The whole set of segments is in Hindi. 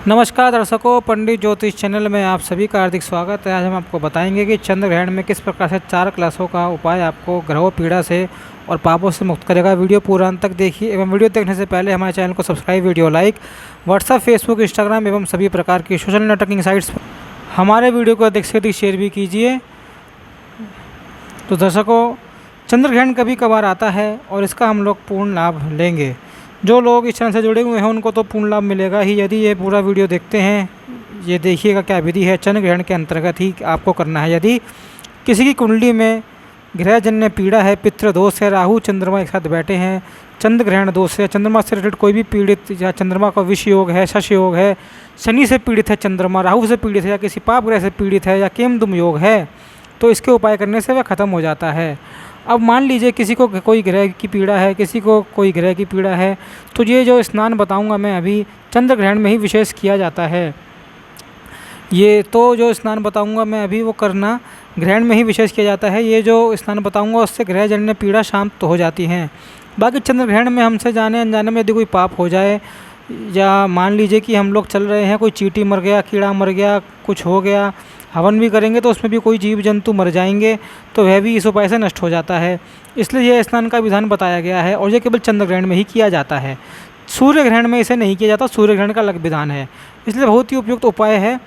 नमस्कार दर्शकों, पंडित ज्योतिष चैनल में आप सभी का हार्दिक स्वागत है। आज हम आपको बताएंगे कि चंद्र ग्रहण में किस प्रकार से 4 क्लासों का उपाय आपको ग्रहों पीड़ा से और पापों से मुक्त करेगा। वीडियो पूरा अंत तक देखिए एवं वीडियो देखने से पहले हमारे चैनल को subscribe, video like, WhatsApp, Facebook, Instagram एवं सभी प्रकार की सोशल नेटवर्किंग साइट्स पर हमारे वीडियो को अधिक से अधिक शेयर भी कीजिए। तो दर्शकों, चंद्र ग्रहण कभी कभार आता है और इसका हम लोग पूर्ण लाभ लेंगे। जो लोग इस चैनल से जुड़े हुए हैं उनको तो पूर्ण लाभ मिलेगा ही यदि ये पूरा वीडियो देखते हैं। ये देखिएगा क्या विधि है, चंद्र ग्रहण के अंतर्गत ही आपको करना है। यदि किसी की कुंडली में ग्रहजन्य पीड़ा है, पितृ दोष है, राहु चंद्रमा एक साथ बैठे हैं, चंद्र ग्रहण दोष है, चंद्रमा से रिलेटेड कोई भी पीड़ित या चंद्रमा का विष योग है, शश योग है, शनि से पीड़ित है, चंद्रमा राहु से पीड़ित है या किसी पाप ग्रह से पीड़ित है या केमदुम योग है, तो इसके उपाय करने से वह ख़त्म हो जाता है। अब मान लीजिए किसी को कोई ग्रह की पीड़ा है, किसी को कोई ग्रह की पीड़ा है, तो ये जो स्नान बताऊंगा मैं अभी चंद्र ग्रहण में ही विशेष किया जाता है। ये तो जो स्नान बताऊंगा मैं अभी वो करना ग्रहण में ही विशेष किया जाता है। ये जो स्नान बताऊंगा उससे ग्रहजन्य पीड़ा शांत हो जाती हैं। बाकी चंद्र ग्रहण में हमसे जाने अनजाने में यदि कोई पाप हो जाए या मान लीजिए कि हम लोग चल रहे हैं, कोई चींटी मर गया, कीड़ा मर गया, कुछ हो गया, हवन भी करेंगे तो उसमें भी कोई जीव जंतु मर जाएंगे, तो वह भी इस उपाय से नष्ट हो जाता है। इसलिए यह स्नान का विधान बताया गया है और यह केवल चंद्र ग्रहण में ही किया जाता है। सूर्य ग्रहण में इसे नहीं किया जाता, सूर्य ग्रहण का अलग विधान है। इसलिए बहुत ही उपयुक्त उपाय है।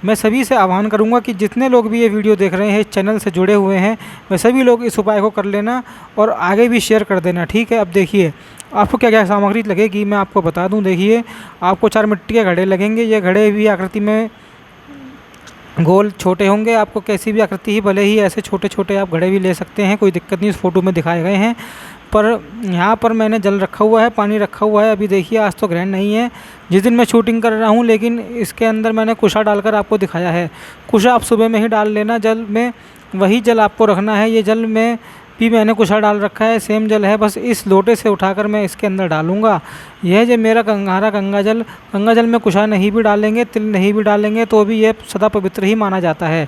मैं सभी से आह्वान करूंगा कि जितने लोग भी ये वीडियो देख रहे हैं, इस चैनल से जुड़े हुए हैं, वे सभी लोग इस उपाय को कर लेना और आगे भी शेयर कर देना, ठीक है। अब देखिए आपको क्या क्या सामग्री लगेगी मैं आपको बता दूं। देखिए आपको 4 मिट्टी के घड़े लगेंगे। ये घड़े भी आकृति में गोल छोटे होंगे, आपको कैसी भी आकृति ही, भले ही ऐसे छोटे छोटे आप घड़े भी ले सकते हैं, कोई दिक्कत नहीं। इस फोटो में दिखाए गए हैं, पर यहाँ पर मैंने जल रखा हुआ है, पानी रखा हुआ है। अभी देखिए आज तो ग्रहण नहीं है जिस दिन मैं शूटिंग कर रहा हूँ, लेकिन इसके अंदर मैंने कुशा डालकर आपको दिखाया है। कुशा आप सुबह में ही डाल लेना, जल में वही जल आपको रखना है। ये जल में भी मैंने कुशा डाल रखा है, सेम जल है, बस इस लोटे से उठाकर मैं इसके अंदर डालूंगा। यह जो मेरा गंगा जल में कुशा नहीं भी डालेंगे, तिल नहीं भी डालेंगे तो भी यह सदा पवित्र ही माना जाता है।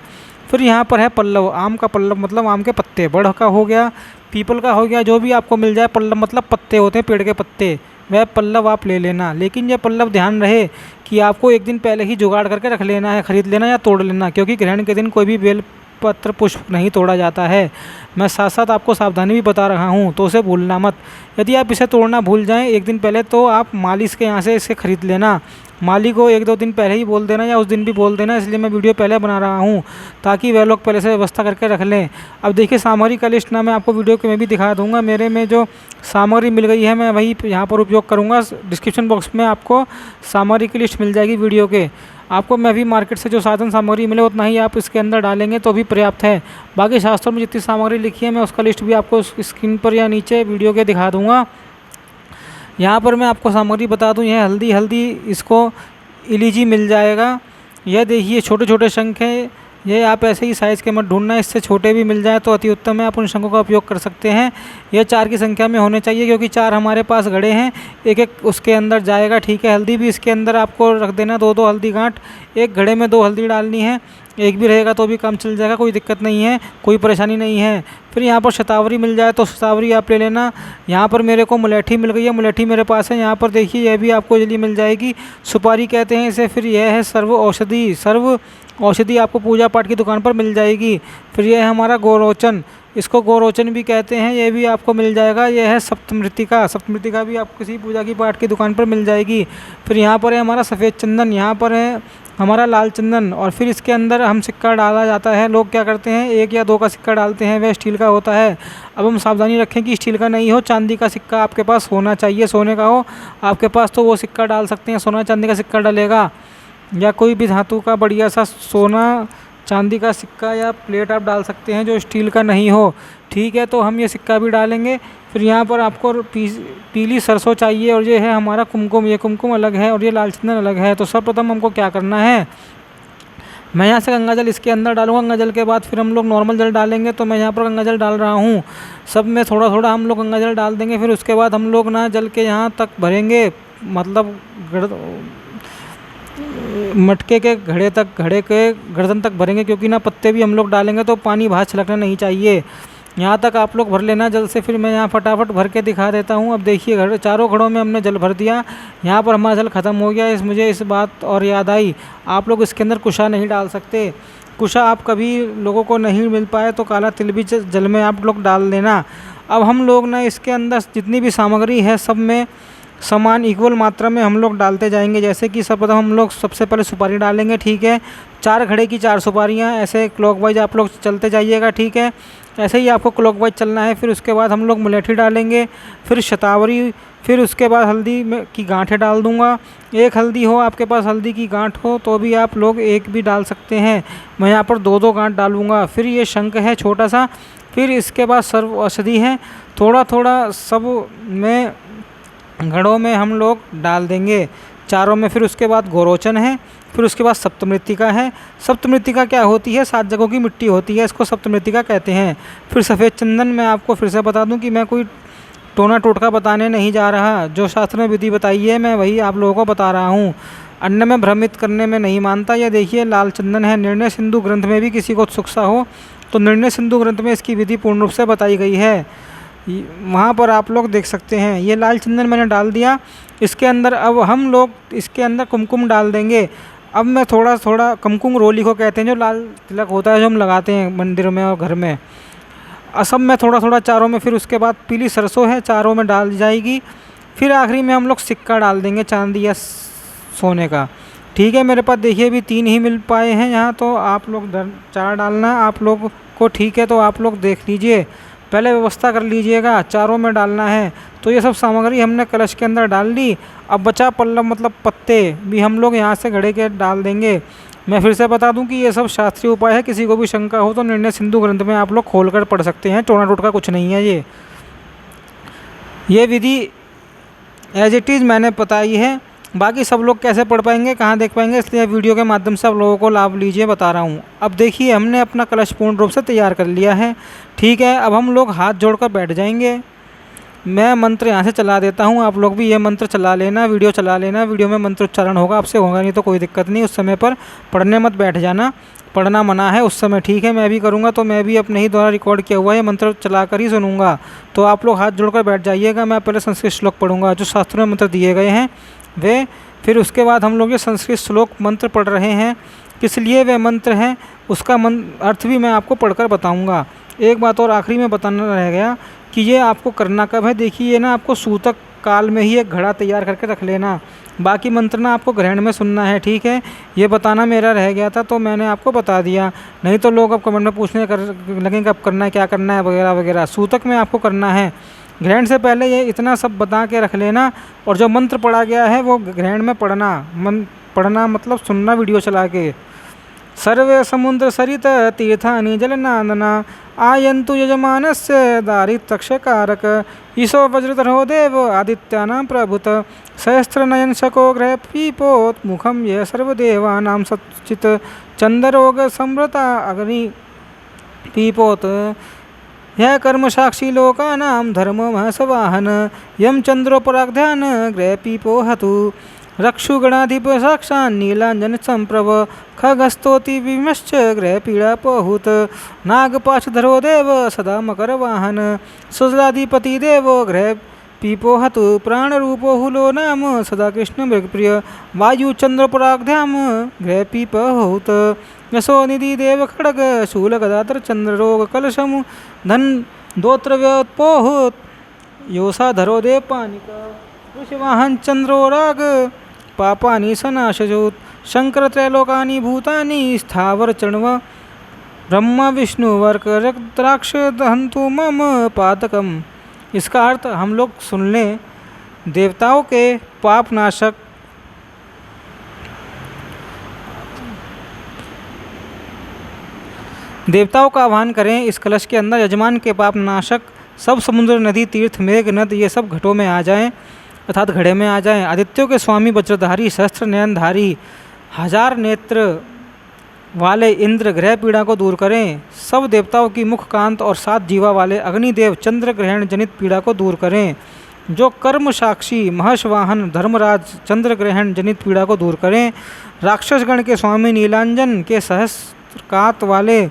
फिर यहाँ पर है पल्लव, आम का पल्लव मतलब आम के पत्ते, बड़ का हो गया, पीपल का हो गया, जो भी आपको मिल जाए। पल्लव मतलब पत्ते होते हैं, पेड़ के पत्ते, वह पल्लव आप ले लेना। लेकिन यह पल्लव ध्यान रहे कि आपको एक दिन पहले ही जुगाड़ करके रख लेना है, खरीद लेना या तोड़ लेना, क्योंकि ग्रहण के दिन कोई भी बेल पत्र पुष्प नहीं तोड़ा जाता है। मैं साथ साथ आपको सावधानी भी बता रहा हूँ, तो उसे भूलना मत। यदि आप इसे तोड़ना भूल जाएं एक दिन पहले तो आप माली के यहाँ से इसे खरीद लेना। माली को 1-2 दिन पहले ही बोल देना या उस दिन भी बोल देना, इसलिए मैं वीडियो पहले बना रहा हूँ ताकि वह लोग पहले से व्यवस्था करके रख लें। अब देखिए सामग्री का लिस्ट ना मैं आपको वीडियो के में भी दिखा दूँगा। मेरे में जो सामग्री मिल गई है मैं वही यहाँ पर उपयोग करूँगा। डिस्क्रिप्शन बॉक्स में आपको सामग्री की लिस्ट मिल जाएगी वीडियो के। आपको मैं भी मार्केट से जो साधन सामग्री मिले उतना ही आप इसके अंदर डालेंगे तो भी पर्याप्त है। बाकी शास्त्रों में जितनी सामग्री लिखी है मैं उसका लिस्ट भी आपको स्क्रीन पर या नीचे वीडियो के दिखा दूंगा। यहाँ पर मैं आपको सामग्री बता दूं, यह हल्दी इसको इलीजी मिल जाएगा। यह देखिए छोटे छोटे शंख हैं, ये आप ऐसे ही साइज़ के मत ढूंढना, इससे छोटे भी मिल जाए तो अति उत्तम है, आप उन शंखों का उपयोग कर सकते हैं। यह 4 की संख्या में होने चाहिए क्योंकि 4 हमारे पास घड़े हैं, एक एक उसके अंदर जाएगा, ठीक है। हल्दी भी इसके अंदर आपको रख देना, 2-2 हल्दी गांठ, एक घड़े में 2 हल्दी डालनी है। एक भी रहेगा तो भी काम चल जाएगा, कोई दिक्कत नहीं है, कोई परेशानी नहीं है। फिर यहाँ पर शतावरी मिल जाए तो शतावरी आप ले लेना। यहाँ पर मेरे को मुलेठी मिल गई है, मुलेठी मेरे पास है। यहाँ पर देखिए यह भी आपको जल्दी मिल जाएगी, सुपारी कहते हैं इसे। फिर यह है सर्व औषधि आपको पूजा पाठ की दुकान पर मिल जाएगी। फिर यह है हमारा गोरोचन, इसको गोरोचन भी कहते हैं, ये भी आपको मिल जाएगा। यह है सप्तमृतिका भी आपको किसी पूजा की पाठ की दुकान पर मिल जाएगी। फिर यहाँ पर है हमारा सफ़ेद चंदन, यहाँ पर है हमारा लाल चंदन, और फिर इसके अंदर हम सिक्का डाला जाता है। लोग क्या करते हैं 1 या 2 का सिक्का डालते हैं, वह स्टील का होता है। अब हम सावधानी रखें कि स्टील का नहीं हो, चांदी का सिक्का आपके पास होना चाहिए, सोने का हो आपके पास तो वो सिक्का डाल सकते हैं। सोना चांदी का सिक्का डलेगा या कोई भी धातु का बढ़िया सा सोना चांदी का सिक्का या प्लेट आप डाल सकते हैं जो स्टील का नहीं हो, ठीक है। तो हम ये सिक्का भी डालेंगे। फिर यहाँ पर आपको पीली सरसों चाहिए और ये है हमारा कुमकुम, ये कुमकुम अलग है और ये लाल चंदन अलग है। तो सर्वप्रथम हमको क्या करना है, मैं यहाँ से गंगा जल इसके अंदर डालूंगा। गंगा जल के बाद फिर हम लोग नॉर्मल जल डालेंगे, तो मैं यहाँ पर गंगा जल डाल रहा हूँ। सब में थोड़ा थोड़ा हम लोग गंगा जल डाल देंगे। फिर उसके बाद हम लोग ना जल के यहाँ तक भरेंगे, मतलब मटके के घड़े के गर्दन तक भरेंगे, क्योंकि ना पत्ते भी हम लोग डालेंगे तो पानी बाहर छलकना नहीं चाहिए। यहाँ तक आप लोग भर लेना जल से। फिर मैं यहाँ फटाफट भर के दिखा देता हूँ। अब देखिए घड़े, चारों घड़ों में हमने जल भर दिया। यहाँ पर हमारा जल ख़त्म हो गया। मुझे इस बात और याद आई, आप लोग इसके अंदर कुशा नहीं डाल सकते। कुशा आप कभी लोगों को नहीं मिल पाए तो काला तिल भी जल में आप लोग डाल देना। अब हम लोग ना इसके अंदर जितनी भी सामग्री है सब में समान इक्वल मात्रा में हम लोग डालते जाएंगे। जैसे कि सर्वप्रथम हम लोग सबसे पहले सुपारी डालेंगे, ठीक है। 4 घड़े की 4 सुपारियाँ, ऐसे क्लॉकवाइज आप लोग चलते जाइएगा, ठीक है। ऐसे ही आपको क्लॉकवाइज चलना है। फिर उसके बाद हम लोग मुलेठी डालेंगे, फिर शतावरी, फिर उसके बाद हल्दी में की गांठें डाल दूंगा। एक हल्दी हो आपके पास, हल्दी की गांठ हो तो भी आप लोग एक भी डाल सकते हैं। मैं यहाँ पर 2-2 गांठ डालूंगा। फिर ये शंख है छोटा सा। फिर इसके बाद सर्व औषधि है, थोड़ा थोड़ा सब में घड़ों में हम लोग डाल देंगे, चारों में। फिर उसके बाद गोरोचन है। फिर उसके बाद सप्तमृत्तिका है। सप्तमृत्तिका क्या होती है? 7 जगहों की मिट्टी होती है, इसको सप्तमृत्तिका कहते हैं। फिर सफ़ेद चंदन, मैं आपको फिर से बता दूं कि मैं कोई टोना टोटका बताने नहीं जा रहा। जो शास्त्र में विधि बताई है मैं वही आप लोगों को बता रहा हूँ। अन्य में भ्रमित करने में नहीं मानता। यह देखिए लाल चंदन है। निर्णय सिंधु ग्रंथ में भी किसी को उत्सुकता हो तो निर्णय सिंधु ग्रंथ में इसकी विधि पूर्ण रूप से बताई गई है, वहाँ पर आप लोग देख सकते हैं। ये लाल चंदन मैंने डाल दिया इसके अंदर। अब हम लोग इसके अंदर कुमकुम डाल देंगे। अब मैं थोड़ा थोड़ा कुमकुम रोली को कहते हैं, जो लाल तिलक होता है जो हम लगाते हैं मंदिर में और घर में। सब में थोड़ा थोड़ा चारों में। फिर उसके बाद पीली सरसों है, चारों में डाल जाएगी। फिर आखिरी में हम लोग सिक्का डाल देंगे चांदी या सोने का, ठीक है। मेरे पास देखिए अभी 3 ही मिल पाए हैं यहाँ, तो आप लोग 4 डालना आप लोग को, ठीक है। तो आप लोग देख लीजिए, पहले व्यवस्था कर लीजिएगा, चारों में डालना है। तो ये सब सामग्री हमने कलश के अंदर डाल ली। अब बचा पल्लव मतलब पत्ते भी हम लोग यहाँ से घड़े के डाल देंगे। मैं फिर से बता दूं कि ये सब शास्त्रीय उपाय है। किसी को भी शंका हो तो निर्णय सिंधु ग्रंथ में आप लोग खोलकर पढ़ सकते हैं। टोना टोटका कुछ नहीं है। ये विधि एज इट इज़ मैंने बताई है। बाकी सब लोग कैसे पढ़ पाएंगे, कहाँ देख पाएंगे, इसलिए वीडियो के माध्यम से आप लोगों को लाभ लीजिए बता रहा हूँ। अब देखिए हमने अपना कलश पूर्ण रूप से तैयार कर लिया है, ठीक है। अब हम लोग हाथ जोड़कर बैठ जाएंगे। मैं मंत्र यहाँ से चला देता हूँ, आप लोग भी ये मंत्र चला लेना, वीडियो चला लेना। वीडियो में मंत्र उच्चारण होगा, आपसे होगा नहीं तो कोई दिक्कत नहीं। उस समय पर पढ़ने मत बैठ जाना, पढ़ना मना है उस समय, ठीक है। मैं भी करूँगा तो मैं भी अपने ही द्वारा रिकॉर्ड किया हुआ है मंत्र चला कर ही सुनूंगा। तो आप लोग हाथ जोड़कर बैठ जाइएगा। मैं पहले संस्कृत श्लोक पढ़ूंगा, जो शास्त्रों में मंत्र दिए गए हैं वे। फिर उसके बाद हम लोग ये संस्कृत श्लोक मंत्र पढ़ रहे हैं, किस लिए वे मंत्र हैं उसका अर्थ भी मैं आपको पढ़कर बताऊंगा। एक बात और आखिरी में बताना रह गया कि ये आपको करना कब है। देखिए ना, आपको सूतक काल में ही एक घड़ा तैयार करके रख लेना। बाकी मंत्र ना आपको ग्रहण में सुनना है, ठीक है। ये बताना मेरा रह गया था तो मैंने आपको बता दिया। नहीं तो लोग अब कमेंट में पूछने लगेंगे कब करना है, क्या करना है वगैरह वगैरह। सूतक में आपको करना है। ग्रहण से पहले ये इतना सब बता के रख लेना। और जो मंत्र पढ़ा गया है वो ग्रहण में पढ़ना। पढ़ना मतलब सुनना वीडियो चला के। सर्वे समुद्र सरित तीर्थानि जलनादना आयन्तु यजमानस्य दारितक्षकारक ईशो वज्रधरो देव आदित्यानां प्रभुत सहस्रनयन शको ग्रह पीपोत मुखम ये सर्वदेवानां सच्चित चंद्रोग संवृता अग्नि पीपोत यह कर्म साक्षी लोकानां धर्ममहसवाहन यम चंद्रोपराग्ध्यान ग्रह पीपोहतु रक्षुगणाधिप साक्षान् नीलांजन संप्रभ खगस्तोति विमश्च ग्रह पीड़ा पहुत नागपाशधरो देव सदा मकर वाहन सुजलाधिपति देव ग्रह पीपोहतु प्राणरूपो हुलो नाम सदा कृष्ण मृगप्रिय वायु चंद्रोपराग्ध्याम ग्रह पीपहुत यशो निधि देव खड़ग शूल गदाधर चंद्ररोग कलशम धन दोत्र व्योत्पोहुत योषाधरो देव पानिका वृषवाहन चंद्रोराग पापानि सनाशजोत शंकर त्रैलोकानि भूतानि स्थावर चण्व ब्रह्मा विष्णु वर्क रक्तराक्ष दहंतु मम पातकम। इसका अर्थ हम लोग सुन लें। देवताओं के पाप नाशक देवताओं का आह्वान करें इस कलश के अंदर। यजमान के पाप नाशक सब समुद्र नदी तीर्थ मेघ नद ये सब घटों में आ जाएं, अर्थात घड़े में आ जाएं। आदित्यों के स्वामी वज्रधारी सहस्त्र नयनधारी 1000 नेत्र वाले इंद्र ग्रह पीड़ा को दूर करें। सब देवताओं की मुख कांत और 7 जीवा वाले अग्निदेव चंद्र ग्रहण जनित पीड़ा को दूर करें। जो कर्म साक्षी महर्षवाहन धर्मराज चंद्र ग्रहण जनित पीड़ा को दूर करें। राक्षसगण के स्वामी नीलांजन के सहस्त्र कांत वाले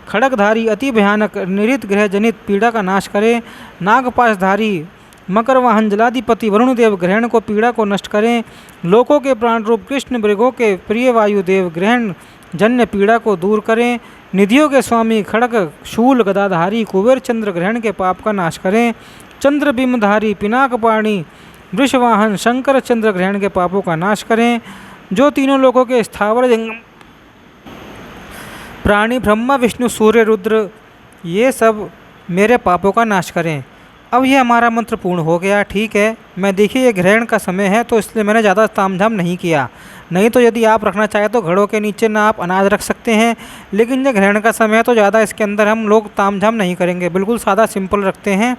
खड़गधारी अति भयानक निरित ग्रह जनित पीड़ा का नाश करें। नागपाशधारी मकर वाहन जलाधिपति वरुण देव ग्रहण को पीड़ा को नष्ट करें। लोकों के प्राण रूप कृष्ण मृगों के प्रिय वायुदेव ग्रहण जन्य पीड़ा को दूर करें। निधियों के स्वामी खड़ग शूल गदाधारी कुबेर चंद्र ग्रहण के पाप का नाश करें। चंद्र बिंबधारी पिनाकपाणी वृषवाहन शंकर चंद्र ग्रहण के पापों का नाश करें। जो तीनों लोकों के स्थावर जंगम प्राणी ब्रह्मा विष्णु सूर्य रुद्र ये सब मेरे पापों का नाश करें। अब ये हमारा मंत्र पूर्ण हो गया। ठीक है, मैं देखिए ये ग्रहण का समय है तो इसलिए मैंने ज़्यादा तामझाम नहीं किया। नहीं तो यदि आप रखना चाहें तो घड़ों के नीचे ना आप अनाज रख सकते हैं, लेकिन ये ग्रहण का समय है तो ज़्यादा इसके अंदर हम लोग तामझाम नहीं करेंगे। बिल्कुल सादा सिंपल रखते हैं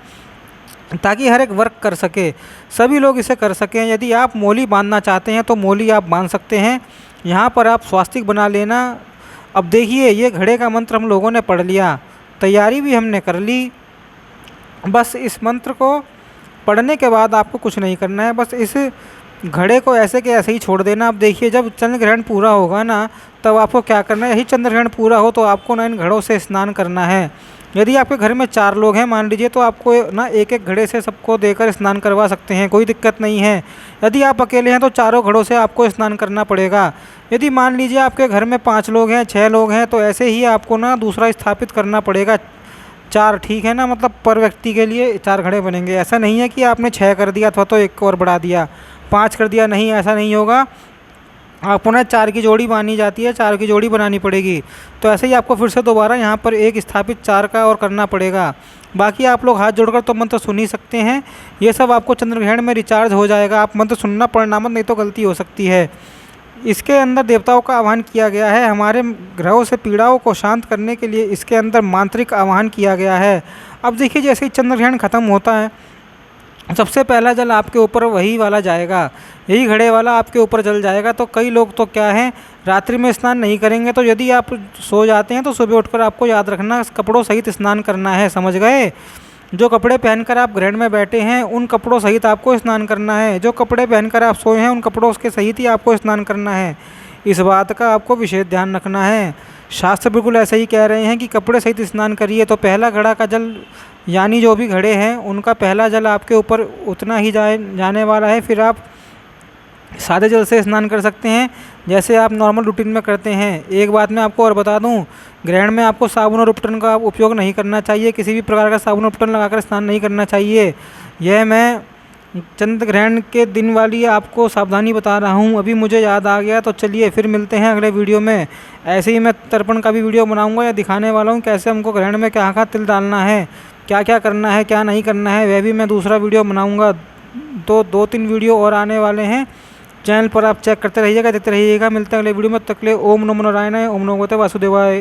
ताकि हर एक वर्क कर सके, सभी लोग इसे कर सकें। यदि आप मोली बांधना चाहते हैं तो मोली आप बांध सकते हैं। यहाँ पर आप स्वास्तिक बना लेना। अब देखिए ये घड़े का मंत्र हम लोगों ने पढ़ लिया, तैयारी भी हमने कर ली। बस इस मंत्र को पढ़ने के बाद आपको कुछ नहीं करना है, बस इस घड़े को ऐसे के ऐसे ही छोड़ देना। अब देखिए जब चंद्र ग्रहण पूरा होगा ना तब आपको क्या करना है, यही चंद्र ग्रहण पूरा हो तो आपको ना इन घड़ों से स्नान करना है। यदि आपके घर में 4 लोग हैं मान लीजिए तो आपको ना एक एक घड़े से सबको देकर स्नान करवा सकते हैं, कोई दिक्कत नहीं है। यदि आप अकेले हैं तो चारों घड़ों से आपको स्नान करना पड़ेगा। यदि मान लीजिए आपके घर में 5 लोग हैं 6 लोग हैं तो ऐसे ही आपको ना दूसरा स्थापित करना पड़ेगा 4, ठीक है ना। मतलब पर व्यक्ति के लिए 4 घड़े बनेंगे। ऐसा नहीं है कि आपने 6 कर दिया अथवा तो 1 और बढ़ा दिया 5 कर दिया, नहीं ऐसा नहीं होगा। आपको ना 4 की जोड़ी बांधी जाती है, 4 की जोड़ी बनानी पड़ेगी। तो ऐसे ही आपको फिर से दोबारा यहाँ पर एक स्थापित 4 का और करना पड़ेगा। बाकी आप लोग हाथ जोड़कर तो मंत्र सुन ही सकते हैं। ये सब आपको चंद्र ग्रहण में रिचार्ज हो जाएगा। आप मंत्र सुनना पढ़ना मत, नहीं तो गलती हो सकती है। इसके अंदर देवताओं का आह्वान किया गया है। हमारे ग्रहों से पीड़ाओं को शांत करने के लिए इसके अंदर मांत्रिक आह्वान किया गया है। अब देखिए जैसे ही चंद्र ग्रहण खत्म होता है सबसे पहला जल आपके ऊपर वही वाला जाएगा, यही घड़े वाला आपके ऊपर जल जाएगा। तो कई लोग तो क्या है रात्रि में स्नान नहीं करेंगे, तो यदि आप सो जाते हैं तो सुबह उठकर आपको याद रखना कपड़ों सहित स्नान करना है, समझ गए। जो कपड़े पहनकर आप ग्रहण में बैठे हैं उन कपड़ों सहित आपको स्नान करना है। जो कपड़े पहनकर आप सोए हैं उन कपड़ों के सहित ही आपको स्नान करना है। इस बात का आपको विशेष ध्यान रखना है। शास्त्र बिल्कुल ऐसे ही कह रहे हैं कि कपड़े सहित स्नान करिए। तो पहला घड़ा का जल यानी जो भी घड़े हैं उनका पहला जल आपके ऊपर उतना ही जाने वाला है। फिर आप सादे जल से स्नान कर सकते हैं जैसे आप नॉर्मल रूटीन में करते हैं। एक बात मैं आपको और बता दूं, ग्रहण में आपको साबुन और उपटन का उपयोग नहीं करना चाहिए। किसी भी प्रकार का साबुन और उपटन लगाकर स्नान नहीं करना चाहिए। यह मैं चंद्र ग्रहण के दिन वाली आपको सावधानी बता रहा हूँ। अभी मुझे याद आ गया, तो चलिए फिर मिलते हैं अगले वीडियो में। ऐसे ही मैं तर्पण का भी वीडियो बनाऊँगा या दिखाने वाला हूँ कैसे हमको ग्रहण में कहाँ तिल डालना है, क्या क्या करना है, क्या नहीं करना है, वह भी मैं दूसरा वीडियो बनाऊँगा। तो 2-3 वीडियो और आने वाले हैं। चैनल पर आप चेक करते रहिएगा, देखते रहिएगा। मिलते हैं अगले वीडियो में। तब तक के लिए ओम नमो नारायण, ओम नमो भगवते वासुदेवाय।